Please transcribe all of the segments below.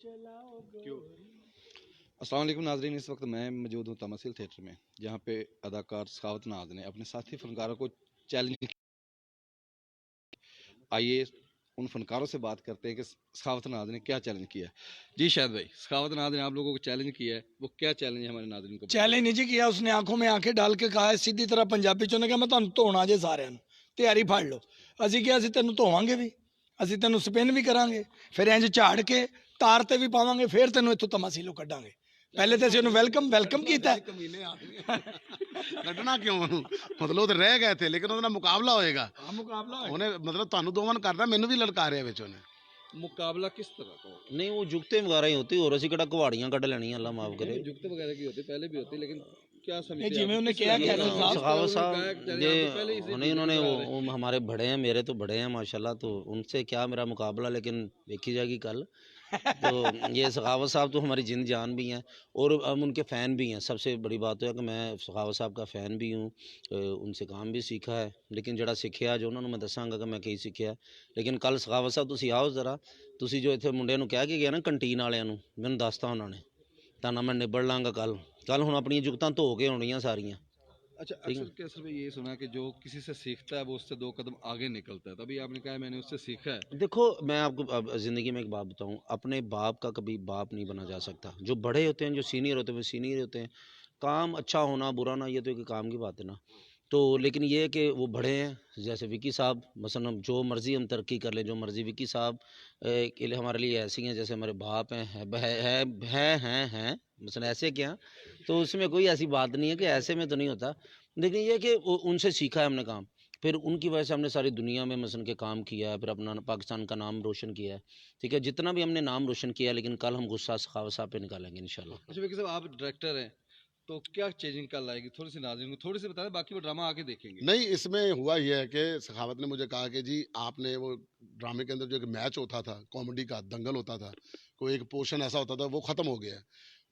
क्यों? अस्सलाम वालेकुम नाज़रीन, इस वक्त मैं मौजूद हूँ तमसील थिएटर में, जहाँ पे अदाकार सखावत नाज ने अपने साथी फनकारों को चैलेंज किया। आइए उन फनकारों से बात करते हैं कि सखावत नाज ने क्या चैलेंज किया है। जी शायद भाई, सखावत नाज ने आप लोगों को चैलेंज किया है, वो क्या चैलेंज है हमारे नाज़रीन को? चैलेंज नहीं जी किया उसने, आंखों में आंखें डाल के कहा है सीधी तरह पंजाबी चों ने कहा मैं ਤੁਹਾਨੂੰ ਧੋਣਾ ਜੇ ਸਾਰਿਆਂ ਨੂੰ ਤਿਆਰੀ ਫੜ ਲਓ। ਅਸੀਂ ਕਿਹਾ ਅਸੀਂ ਤੈਨੂੰ ਧੋਵਾਂਗੇ ਵੀ, ਅਸੀਂ ਤੈਨੂੰ ਸਪਿਨ ਵੀ ਕਰਾਂਗੇ, ਫਿਰ ਇੰਜ ਝਾੜ ਕੇ ਤਾਰ ਤੇ ਵੀ ਪਾਵਾਂਗੇ, ਫਿਰ ਤੈਨੂੰ ਇੱਥੋਂ ਤਮਾਸੀਲੋਂ ਕੱਢਾਂਗੇ। ਪਹਿਲੇ ਤੇ ਅਸੀਂ ਉਹਨੂੰ ਵੈਲਕਮ ਕੀਤਾ ਕੱਢਣਾ ਕਿਉਂ ਉਹਨੂੰ? ਮਤਲਬ ਉਹ ਤੇ ਰਹਿ ਗਏ ਥੇ, ਲੇਕਿਨ ਉਹਦੇ ਨਾਲ ਮੁਕਾਬਲਾ ਹੋਏਗਾ। ਮੁਕਾਬਲਾ ਉਹਨੇ ਮਤਲਬ ਤੁਹਾਨੂੰ ਦੋਵਾਂ ਕਰਦਾ, ਮੈਨੂੰ ਵੀ ਲਲਕਾਰਿਆ ਵਿੱਚ ਉਹਨੇ। मुकाबला किस तरह का होगा? नहीं वो जुगते वगैरह ही होती और असी कड़ा कुहाड़ियां कढ़ लेनी अल्लाह माफ करे। जुगत वगैरह की होती पहले भी होती, लेकिन क्या समझते जिवें हैं? उन्हें किस क्या तरह कहना का? था? सखावत साहब गायक ये पहले ही से उन्हें उन्होंने जुगत करा रहे वो हमारे बड़े हैं, मेरे तो बड़े हैं माशाल्लाह, तो उनसे क्या मेरा मुकाबला, लेकिन देखी जाएगी कल। तो ये सखावत साहब तो हमारी जिंद जान भी हैं और हम उनके फ़ैन भी हैं। सबसे बड़ी बात है कि मैं सखावत साहब का फ़ैन भी हूँ, उनसे काम भी सीखा है, लेकिन जड़ा सीखिया जो उन्होंने मैं दसांगा कि मैं कई सीखिया। लेकिन कल सखावत साहब तुसी आओ ज़रा, तुसी जो इतने मुंडिया कह के गया ना कंटीन वाले मैंने दसता उन्होंने ताना मैं निबड़ लाँगा कल हुण अपनी जुगतां धो के होणियां सारियां। अच्छा, अक्सर कैसे में ये सुना कि जो किसी से सीखता है वो उससे 2 कदम आगे निकलता है, तभी आपने कहा मैंने उससे सीखा है। देखो मैं आपको अब ज़िंदगी में एक बात बताऊं, अपने बाप का कभी बाप नहीं बना जा सकता। जो बड़े होते हैं, जो सीनियर होते हैं, वो सीनियर होते हैं। काम अच्छा होना बुरा ना, ये तो एक काम की बात है ना। तो लेकिन ये है कि वो बड़े हैं, जैसे विकी साहब मसलन हम जो मर्ज़ी हम तरक्की कर लें, जो मर्ज़ी विकी साहब के लिए हमारे लिए ऐसी हैं जैसे हमारे बाप हैं मसलन ऐसे क्या। तो उसमें कोई ऐसी बात नहीं है कि ऐसे में तो नहीं होता, लेकिन ये है कि उनसे सीखा है हमने काम, फिर उनकी वजह से हमने सारी दुनिया में मसलन के काम किया है, फिर अपना पाकिस्तान का नाम रोशन किया है। ठीक है, जितना भी हमने नाम रोशन किया है, लेकिन कल हम गुस्सा सखावत साहब पे निकालेंगे इंशाल्लाह। अच्छा विकी साहब, आप डायरेक्टर हैं तो क्या चेंजिंग कल आएगी? थोड़ी सी नाज़रीन को थोड़ी सी बता दें, बाकी वो ड्रामा आके देखेंगे। नहीं, इसमें हुआ ये है कि सखावत ने मुझे कहा कि जी आपने वो ड्रामे के अंदर जो एक मैच होता था कॉमेडी का, दंगल होता था, कोई एक पोर्शन ऐसा होता था, वो ख़त्म हो गया है।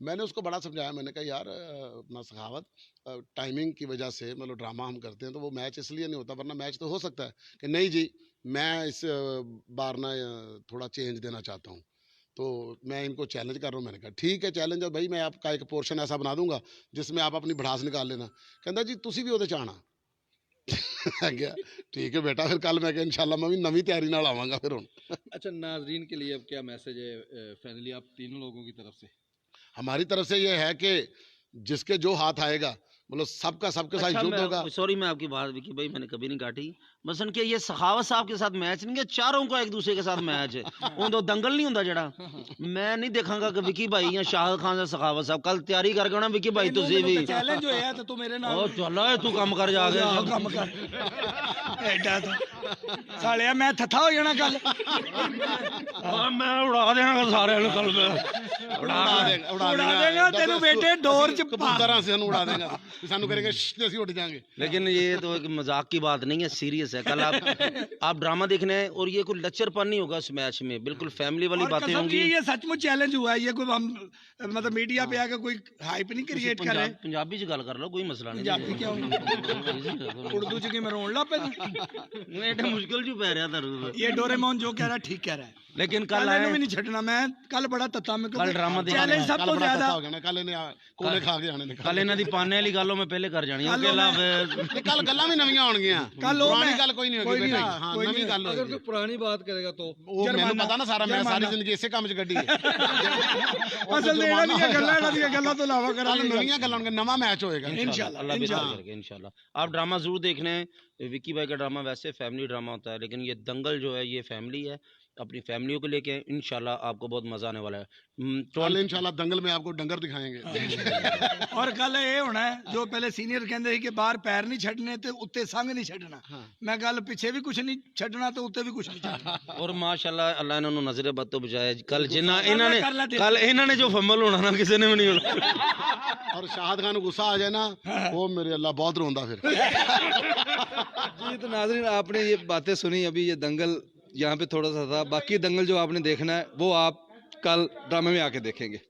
मैंने उसको बड़ा समझाया, मैंने कहा यार अपना सखावत टाइमिंग की वजह से मतलब ड्रामा हम करते हैं तो वो मैच इसलिए नहीं होता, वरना मैच तो हो सकता है कि नहीं जी मैं इस बार ना थोड़ा चेंज देना चाहता हूँ, तो मैं इनको चैलेंज कर रहा हूँ। मैंने कहा ठीक है चैलेंज है भाई, मैं आपका एक पोर्शन ऐसा बना दूंगा जिसमें आप अपनी भड़ास निकाल लेना। कहता जी तुसी भी ਉਹਦੇ ਚ ਆਣਾ। गया ठीक है बेटा, फिर कल मैं क्या इंशाल्लाह मैं भी नवी तैयारी नाल आवांगा फिर हुण। अच्छा, नाज़रीन के लिए अब क्या मैसेज है फाइनली आप तीनों लोगों की तरफ से? हमारी तरफ से ये है कि जिसके जो हाथ आएगा मतलब सबका सबके साथ युद्ध होगा। सॉरी मैं आपकी बात विकी भाई मैंने कभी नहीं काटी, मसन के ये सखावत साहब के साथ मैच नहीं है, चारों का एक दूसरे के साथ मैच है। उन तो दंगल नहीं होता जड़ा। मैं नहीं देखांगा कि विकी भाई या शाहिद खान से सखावत साहब कल तैयारी करके होना। विकी भाई तुझे भी चैलेंज होया तो तू मेरे नाल ओ चलो तू काम कर जाके ਕੰਮ ਕਰ ਐਡਾ ਤਾਂ ਸਾਲਿਆ मैं थथा हो जाना कल। मैं उड़ा देना सारे कल उड़ा देगा तेनू बेटे डोर च पा। कबूतरां से उड़ा देगा, सानू करेंगे ਅਸੀਂ ਉੱਡ जाएंगे। लेकिन ये तो एक मजाक की बात नहीं है, सीरियस है। कल आप ड्रामा देखने हैं और ये कोई लच्चरपन नहीं होगा इस मैच में, बिल्कुल फैमिली वाली बातें होंगी। ये सचमुच चैलेंज हुआ है, ये कोई हम मतलब मीडिया पे आकर कोई हाइप नहीं क्रिएट कर रहे। पंजाबी च गल कर लो, कोई मसला नहीं। पंजाबी क्या उर्दू च मैं रोन लग पे एडा मुश्किल जो पै रहा था। ये डोरेमोन जो कह रहा है ठीक कह रहा है, लेकिन कल भी नहीं छड़ना। मैं कल बड़ा तत्ता में कल ड्रामा चैलेंज सब तो ज्यादा कल इन्हें कोले खा के आने कल इन्हां दी पाने वाली गल मैं पहले कर जानी है। कल गल्लां भी नवीं होणगीਆਂ, पुरानी गल कोई नहीं होगी बेटा। हां नवीं गल अगर कोई पुरानी बात करेगा तो वो मैंने पता ना सारा, मैं सारी जिंदगी इसे काम च कड्डी है। असल में ਇਹਨਾਂ ਦੀਆਂ ਗੱਲਾਂ ਤੋਂ ਇਲਾਵਾ कल नवीं गल्लां होणगीਆਂ, नवा मैच होएगा इंशाल्लाह अल्लाह बेहतर करेगा इंशाल्लाह। आप ड्रामा जरूर देखना है। विकी भाई का ड्रामा वैसे फैमिली ड्रामा होता है, लेकिन ये दंगल जो है ये फैमिली है, अपनी फैमिलियों को लेके इंशाल्लाह आपको बहुत मजा आने वाला है। कल इंशाल्लाह दंगल में आपको डंगर दिखाएंगे। और कल ये होना है जो पहले सीनियर कहते हैं कि बाहर पैर नहीं छड़ने ते उत्ते संग नहीं छड़ना, मैं गल पीछे भी कुछ नहीं छड़ना तो उत्ते भी कुछ नहीं छड़ना। और माशाल्लाह अल्लाह इन्होंने नजरे बद तो बचाया। कल जिन्ना इन्होंने जो फंबल होना ना किसी ने भी नहीं होना। और शाहिद खान गुस्सा आ जाए ना, वो मेरे अल्लाह बहुत रोंदा फिर। जी तो नाज़रीन आपने ये बातें सुनी, अभी ये दंगल यहाँ पे थोड़ा सा था, बाकी दंगल जो आपने देखना है वो आप कल ड्रामे में आके देखेंगे।